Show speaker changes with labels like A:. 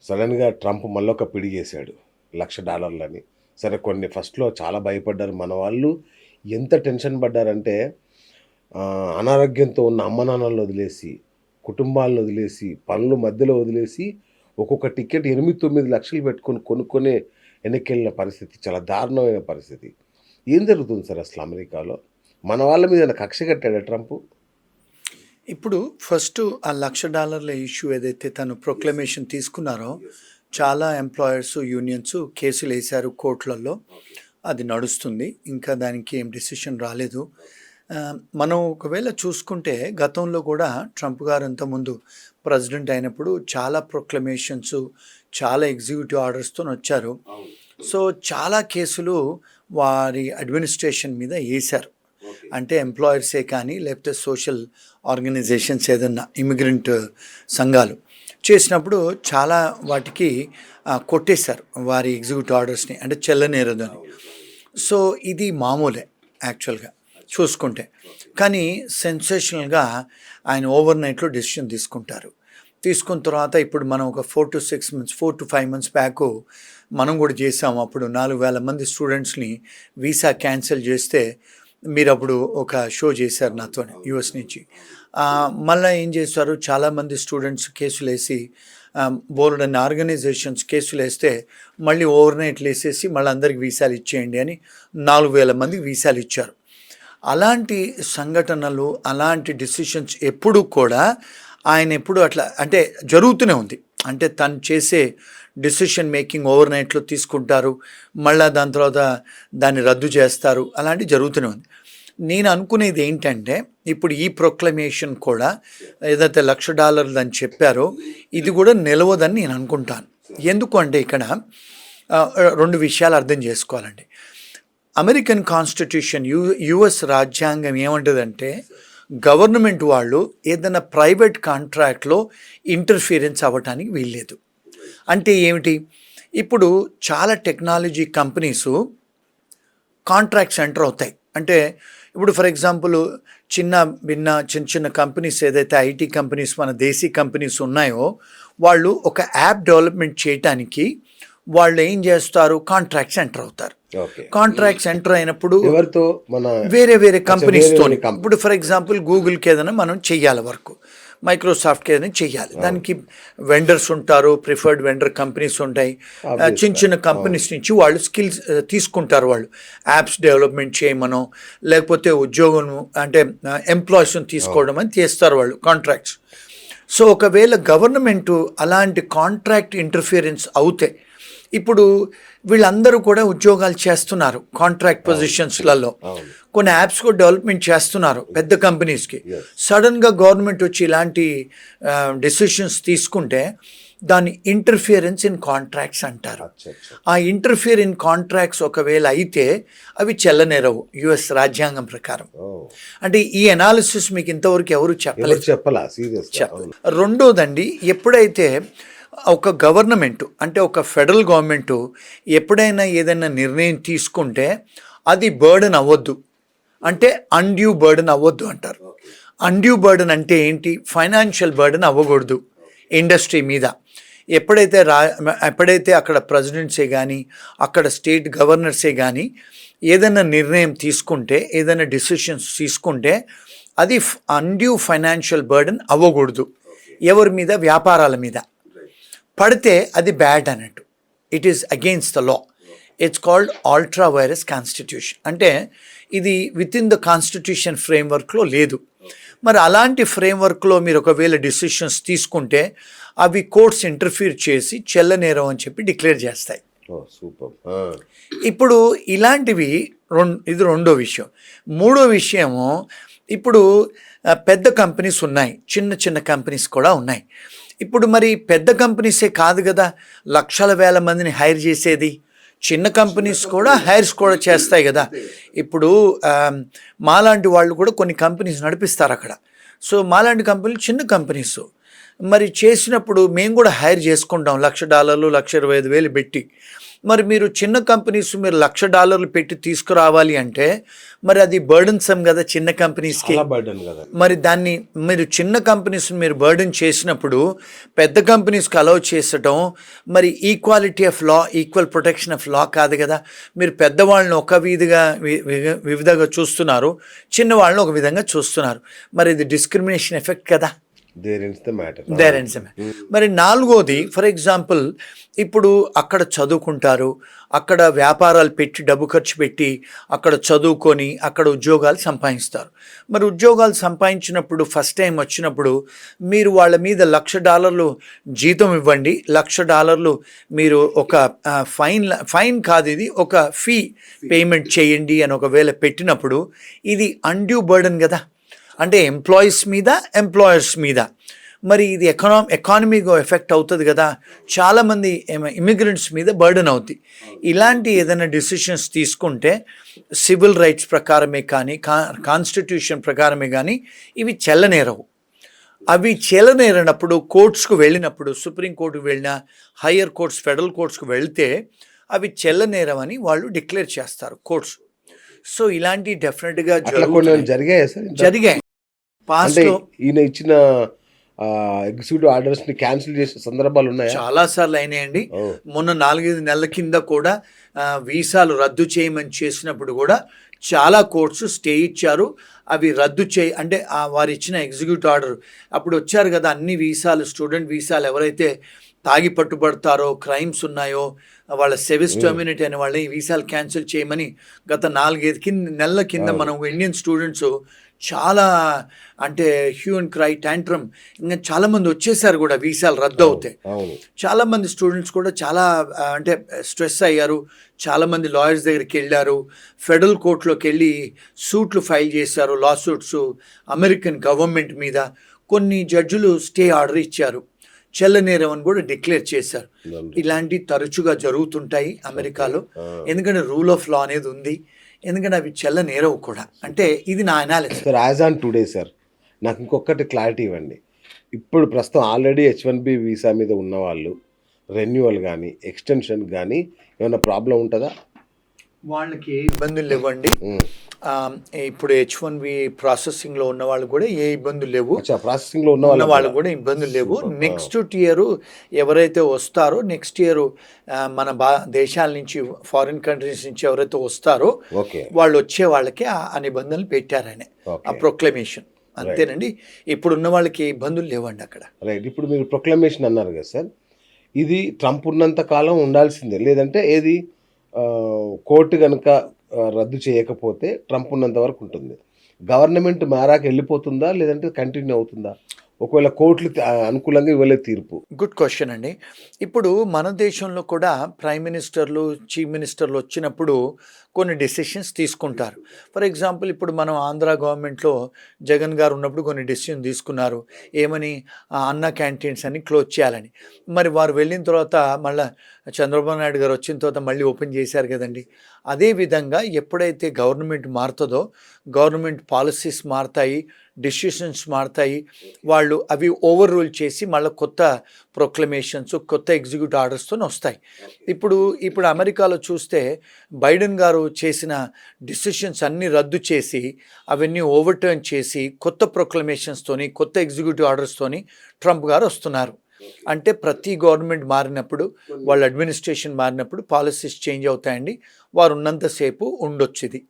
A: సడన్గా ట్రంప్ మళ్ళొక పిడిగేశాడు $1,00,000 సరే కొన్ని ఫస్ట్‌లో చాలా భయపడ్డారు మన వాళ్ళు. ఎంత టెన్షన్ పడ్డారంటే అనారోగ్యంతో ఉన్న అమ్మానాన్నలను వదిలేసి, కుటుంబాలను వదిలేసి, పనులు మధ్యలో వదిలేసి ఒక్కొక్క టికెట్ 8, 9 లక్షలు పెట్టుకొని కొనుక్కొనే వెనక్కెళ్ళిన పరిస్థితి. చాలా దారుణమైన పరిస్థితి. ఏం జరుగుతుంది సార్ అసలు అమెరికాలో? మన వాళ్ళ మీద ఏమైనా కక్ష కట్టాడా ట్రంపు?
B: ఇప్పుడు ఫస్ట్ ఆ $1,00,000 ఇష్యూ ఏదైతే తను ప్రొక్లమేషన్ తీసుకున్నారో చాలా ఎంప్లాయర్స్ యూనియన్స్ కేసులు వేశారు కోర్టులలో. అది నడుస్తుంది, ఇంకా దానికి ఏం డిసిషన్ రాలేదు. మనం ఒకవేళ చూసుకుంటే గతంలో కూడా ట్రంప్ గారు అంతకుముందు ప్రెసిడెంట్ అయినప్పుడు చాలా ప్రొక్లమేషన్స్, చాలా ఎగ్జిక్యూటివ్ ఆర్డర్స్తో వచ్చారు. సో చాలా కేసులు వారి అడ్మినిస్ట్రేషన్ మీద వేశారు. అంటే ఎంప్లాయర్సే కానీ లేకపోతే సోషల్ ఆర్గనైజేషన్స్ ఏదన్నా ఇమిగ్రెంట్ సంఘాలు చేసినప్పుడు చాలా వాటికి కొట్టేశారు వారి ఎగ్జిక్యూటివ్ ఆర్డర్స్ని, అంటే చెల్లనేరదని. సో ఇది మామూలే యాక్చువల్గా చూసుకుంటే. కానీ సెన్సేషనల్గా ఆయన ఓవర్ నైట్లో డెసిషన్ తీసుకున్న తర్వాత ఇప్పుడు మనం ఒక 4 to 5 months బ్యాక్ మనం కూడా చేసాము. అప్పుడు 4,000 మంది స్టూడెంట్స్ని వీసా క్యాన్సిల్ చేస్తే మీరు అప్పుడు ఒక షో చేశారు నాతో యూఎస్ నుంచి. మళ్ళీ ఏం చేశారు, చాలామంది స్టూడెంట్స్ కేసులు వేసి బోల్డన్ ఆర్గనైజేషన్స్ కేసులు వేస్తే మళ్ళీ ఓవర్ నైట్లు వేసేసి మళ్ళీ అందరికి వీసాలు ఇచ్చేయండి అని 4,000 మందికి వీసాలు ఇచ్చారు. అలాంటి సంఘటనలు, అలాంటి డిసిషన్స్ ఎప్పుడు కూడా ఆయన ఎప్పుడు అట్లా అంటే జరుగుతూనే ఉంది. అంటే తను చేసే డిసిషన్ మేకింగ్ ఓవర్ నైట్లో తీసుకుంటారు, మళ్ళీ దాని తర్వాత దాన్ని రద్దు చేస్తారు, అలాంటివి జరుగుతూనే ఉంది. నేను అనుకునేది ఏంటంటే ఇప్పుడు ఈ ప్రొక్లమేషన్ కూడా ఏదైతే $1,00,000 అని చెప్పారో ఇది కూడా నిలవదని నేను అనుకుంటాను. ఎందుకు అంటే ఇక్కడ 2 విషయాలు అర్థం చేసుకోవాలండి. అమెరికన్ కాన్స్టిట్యూషన్ యుఎస్ రాజ్యాంగం ఏమంటుందంటే గవర్నమెంట్ వాళ్ళు ఏదైనా ప్రైవేట్ కాంట్రాక్ట్లో ఇంటర్ఫీరెన్స్ అవ్వటానికి వీల్లేదు. అంటే ఏమిటి, ఇప్పుడు చాలా టెక్నాలజీ కంపెనీసు కాంట్రాక్ట్స్ ఎంటర్ అవుతాయి. అంటే ఇప్పుడు ఫర్ ఎగ్జాంపుల్ చిన్న కంపెనీస్ ఏదైతే ఐటీ కంపెనీస్ మన దేశీ కంపెనీస్ ఉన్నాయో వాళ్ళు ఒక యాప్ డెవలప్మెంట్ చేయడానికి వాళ్ళు ఏం చేస్తారు, కాంట్రాక్ట్స్ ఎంటర్ అవుతారు. కాంట్రాక్ట్స్ ఎంటర్ అయినప్పుడు వేరే కంపెనీస్తో, ఇప్పుడు ఫర్ ఎగ్జాంపుల్ గూగుల్కి ఏదైనా మనం చెయ్యాలి వర్క్, మైక్రోసాఫ్ట్కి ఏదైనా చెయ్యాలి, దానికి వెండర్స్ ఉంటారు, ప్రిఫర్డ్ వెండర్ కంపెనీస్ ఉంటాయి. చిన్న కంపెనీస్ నుంచి వాళ్ళు స్కిల్స్ తీసుకుంటారు, వాళ్ళు యాప్స్ డెవలప్మెంట్ చేయమనో లేకపోతే ఉద్యోగం అంటే ఎంప్లాయీస్ని తీసుకోవడం అని చేస్తారు వాళ్ళు కాంట్రాక్ట్స్. సో ఒకవేళ గవర్నమెంటు అలాంటి కాంట్రాక్ట్ ఇంటర్ఫియరెన్స్ అవుతే ఇప్పుడు వీళ్ళందరూ కూడా ఉద్యోగాలు చేస్తున్నారు కాంట్రాక్ట్ పొజిషన్స్లలో, కొన్ని యాప్స్ కూడా డెవలప్మెంట్ చేస్తున్నారు పెద్ద కంపెనీస్కి. సడన్గా గవర్నమెంట్ వచ్చి ఇలాంటి డెసిషన్స్ తీసుకుంటే దాన్ని ఇంటర్ఫియరెన్స్ ఇన్ కాంట్రాక్ట్స్ అంటారు. ఆ ఇంటర్ఫియర్ ఇన్ కాంట్రాక్ట్స్ ఒకవేళ అయితే అవి చెల్లనేరవు యుఎస్ రాజ్యాంగం ప్రకారం. అంటే ఈ అనాలిసిస్ మీకు ఇంతవరకు ఎవరు చెప్పలేదు. రెండోదండి, ఎప్పుడైతే ఒక గవర్నమెంట్ అంటే ఒక ఫెడరల్ గవర్నమెంట్ ఎప్పుడైనా ఏదైనా నిర్ణయం తీసుకుంటే అది బర్డెన్ అవ్వద్దు, అంటే అన్డ్యూ బర్డెన్ అవ్వద్దు అంటారు. అన్డ్యూ బర్డెన్ అంటే ఏంటి, ఫైనాన్షియల్ బర్డెన్ అవ్వకూడదు ఇండస్ట్రీ మీద. ఎప్పుడైతే అక్కడ ప్రెసిడెంట్సే కానీ అక్కడ స్టేట్ గవర్నర్సే కానీ ఏదైనా నిర్ణయం తీసుకుంటే, ఏదైనా డిసిషన్స్ తీసుకుంటే అది అన్డ్యూ ఫైనాన్షియల్ బర్డెన్ అవ్వకూడదు. ఎవరి మీద, వ్యాపారాల మీద పడితే అది బ్యాడ్ అన్నట్టు. It is against the law. It's called ultra virus constitution. అంటే ఇది విత్ ఇన్ ద కాన్స్టిట్యూషన్ ఫ్రేమ్వర్క్లో లేదు. మరి అలాంటి ఫ్రేమ్వర్క్లో మీరు ఒకవేళ డిసిషన్స్ తీసుకుంటే అవి కోర్ట్స్ ఇంటర్ఫీర్ చేసి చెల్లనేరం అని చెప్పి డిక్లేర్ చేస్తాయి. ఇప్పుడు ఇలాంటివి ఇది రెండో విషయం. మూడో విషయము, ఇప్పుడు పెద్ద కంపెనీస్ ఉన్నాయి, చిన్న కంపెనీస్ కూడా ఉన్నాయి. ఇప్పుడు మరి పెద్ద కంపెనీసే కాదు కదా లక్షల వేల మందిని హైర్ చేసేది, చిన్న కంపెనీస్ కూడా హైర్స్ కూడా చేస్తాయి కదా. ఇప్పుడు మాలాంటి వాళ్ళు కూడా కొన్ని కంపెనీస్ నడిపిస్తారు అక్కడ. సో మాలాంటి కంపెనీలు చిన్న కంపెనీస్ మరి చేసినప్పుడు మేము కూడా హైర్ చేసుకుంటాం $1,00,000, $1,25,000 పెట్టి. మరి మీరు చిన్న కంపెనీస్ మీరు $1,00,000 పెట్టి తీసుకురావాలి అంటే మరి అది బర్డన్సమ్ కదా చిన్న కంపెనీస్కి.
A: చాలా బర్డెన్ కదా.
B: మరి దాన్ని మీరు చిన్న కంపెనీస్ మీరు బర్డెన్ చేసినప్పుడు పెద్ద కంపెనీస్కి అలౌ చేసటం మరి equality of law, equal protection of law కాదు కదా. మీరు పెద్దవాళ్ళని ఒక విధంగా చూస్తున్నారు, చిన్నవాళ్ళని ఒక విధంగా చూస్తున్నారు. మరి ఇది డిస్క్రిమినేషన్ ఎఫెక్ట్ కదా.
A: దేర్ ఇన్స్ ద మ్యాటర్.
B: మరి నాలుగోది, ఫర్ ఎగ్జాంపుల్ ఇప్పుడు అక్కడ చదువుకుంటారు, అక్కడ వ్యాపారాలు పెట్టి డబ్బు ఖర్చు పెట్టి అక్కడ చదువుకొని అక్కడ ఉద్యోగాలు సంపాదిస్తారు. మరి ఉద్యోగాలు సంపాదించినప్పుడు ఫస్ట్ టైం వచ్చినప్పుడు మీరు వాళ్ళ మీద $1,00,000 జీతం ఇవ్వండి, $1,00,000 మీరు ఒక ఫైన్ కాదు, ఇది ఒక ఫీ పేమెంట్ చేయండి అని ఒకవేళ పెట్టినప్పుడు ఇది అన్డ్యూ బర్డెన్ కదా. అంటే ఎంప్లాయీస్ మీద ఎంప్లాయర్స్ మీద మరి ఇది ఎకానమీగా ఎఫెక్ట్ అవుతుంది కదా. చాలామంది ఇమిగ్రెంట్స్ మీద బర్డెన్ అవుతుంది. ఇలాంటి ఏదైనా డిసిషన్స్ తీసుకుంటే సివిల్ రైట్స్ ప్రకారమే కానీ కాన్స్టిట్యూషన్ ప్రకారమే కానీ ఇవి చెల్లనేరవు. అవి చెల్లనేరనప్పుడు కోర్ట్స్కు వెళ్ళినప్పుడు, సుప్రీంకోర్టుకు వెళ్ళినా, హయ్యర్ కోర్ట్స్, ఫెడరల్ కోర్ట్స్కు వెళ్తే అవి చెల్లనేరవని వాళ్ళు డిక్లేర్ చేస్తారు కోర్ట్స్. సో ఇలాంటి డెఫినెట్గా జరిగాయి.
A: పాస్ట్లో ఈయన ఇచ్చిన ఎగ్జిక్యూటివ్ ఆర్డర్స్ ని క్యాన్సిల్ చేసే సందర్భాలు ఉన్నాయి,
B: చాలా సార్లు అయినాయండి. మొన్న 4-5 నెలల కింద కూడా వీసాలు రద్దు చేయమని చేసినప్పుడు కూడా చాలా కోర్ట్స్ స్టే ఇచ్చారు. అవి రద్దు అంటే వారు ఇచ్చిన ఎగ్జిక్యూటివ్ ఆర్డర్ అప్పుడు వచ్చారు కదా, అన్ని వీసాలు, స్టూడెంట్ వీసాలు ఎవరైతే తాగి పట్టుబడతారో, క్రైమ్స్ ఉన్నాయో, వాళ్ళ సెవిస్ టర్మినేట్ అయిన వాళ్ళని ఈ వీసాలు క్యాన్సిల్ చేయమని గత 4-5 నెలల కింద మనం ఇండియన్ స్టూడెంట్స్ చాలా అంటే హ్యూ అండ్ క్రై టాంట్రమ్, ఇంకా చాలామంది వచ్చేసారు కూడా వీసాలు రద్దు అవుతాయి. చాలామంది స్టూడెంట్స్ కూడా చాలా అంటే స్ట్రెస్ అయ్యారు. చాలామంది లాయర్స్ దగ్గరికి వెళ్ళారు, ఫెడరల్ కోర్టులోకి వెళ్ళి సూట్లు ఫైల్ చేశారు, లా సూట్స్ అమెరికన్ గవర్నమెంట్ మీద. కొన్ని జడ్జిలు స్టే ఆర్డర్ ఇచ్చారు, చెల్లనేరం అని కూడా డిక్లేర్ చేశారు. ఇలాంటివి తరచుగా జరుగుతుంటాయి అమెరికాలో, ఎందుకంటే రూల్ ఆఫ్ లా అనేది ఉంది, ఎందుకంటే అవి చెల్లనేరవు కూడా. అంటే ఇది నా analysis.
A: Sir as on today sir నాకు ఇంకొకటి క్లారిటీ ఇవ్వండి. ఇప్పుడు ప్రస్తుతం ఆల్రెడీ H-1B వీసా మీద ఉన్న వాళ్ళు రెన్యువల్ కానీ ఎక్స్టెన్షన్ కానీ ఏమైనా ప్రాబ్లం ఉంటుందా?
B: వాళ్ళకి ఏ ఇబ్బందులు లేవండి. ఇప్పుడు H-1B ప్రాసెసింగ్లో ఉన్న వాళ్ళు కూడా ఏ ఇబ్బందులు లేవు.
A: ప్రాసెసింగ్లో ఉన్న వాళ్ళు
B: కూడా ఇబ్బందులు లేవు. నెక్స్ట్ ఇయర్ ఎవరైతే వస్తారో, నెక్స్ట్ ఇయర్ మన దేశాల నుంచి, ఫారిన్ కంట్రీస్ నుంచి ఎవరైతే వస్తారో వాళ్ళు వచ్చే వాళ్ళకి ఆ నిబంధనలు పెట్టారని ఆ ప్రొక్లమేషన్. అంతేనండి, ఇప్పుడు ఉన్న వాళ్ళకి ఏ ఇబ్బందులు లేవండి అక్కడ.
A: రైట్. ఇప్పుడు మీరు ప్రొక్లమేషన్ అన్నారు కదా సార్, ఇది ట్రంప్ ఉన్నంత కాలం ఉండాల్సిందే, లేదంటే ఏది కోర్టు కనుక రద్దు చేయకపోతే ట్రంప్ ఉన్నంత వరకు ఉంటుంది. గవర్నమెంట్ మారాక వెళ్ళిపోతుందా, లేదంటే కంటిన్యూ అవుతుందా ఒకవేళ కోర్టులు అనుకూలంగా ఇవ్వలేదు తీర్పు?
B: గుడ్ క్వశ్చన్ అండి. ఇప్పుడు మన దేశంలో కూడా ప్రైమ్ మినిస్టర్లు, చీఫ్ మినిస్టర్లు వచ్చినప్పుడు కొన్ని డెసిషన్స్ తీసుకుంటారు. ఫర్ ఎగ్జాంపుల్ ఇప్పుడు మనం ఆంధ్ర గవర్నమెంట్లో జగన్ గారు ఉన్నప్పుడు కొన్ని డెసిషన్ తీసుకున్నారు. ఏమని? అన్న క్యాంటీన్స్ అని క్లోజ్ చేయాలని. మరి వారు వెళ్ళిన తర్వాత మళ్ళీ చంద్రబాబు నాయుడు గారు వచ్చిన తర్వాత మళ్ళీ ఓపెన్ చేశారు కదండి. అదేవిధంగా ఎప్పుడైతే గవర్నమెంట్ మారుతుందో, గవర్నమెంట్ పాలసీస్ మారుతాయి, డెసిషన్స్ మారుతాయి, వాళ్ళు అవి ఓవర్ రూల్ చేసి మళ్ళీ కొత్త ప్రొక్లమేషన్స్, కొత్త ఎగ్జిక్యూటివ్ ఆర్డర్స్తో వస్తాయి. ఇప్పుడు అమెరికాలో చూస్తే బైడెన్ గారు చేసిన డెసిషన్స్ అన్నీ రద్దు చేసి అవన్నీ ఓవర్టర్న్ చేసి కొత్త ప్రొక్లమేషన్స్తోని, కొత్త ఎగ్జిక్యూటివ్ ఆర్డర్స్తోని ట్రంప్ గారు వస్తున్నారు. అంటే ప్రతి గవర్నమెంట్ మారినప్పుడు, వాళ్ళ అడ్మినిస్ట్రేషన్ మారినప్పుడు పాలసీస్ చేంజ్ అవుతాయండి. వారు ఉన్నంతసేపు ఉండొచ్చు ఇది.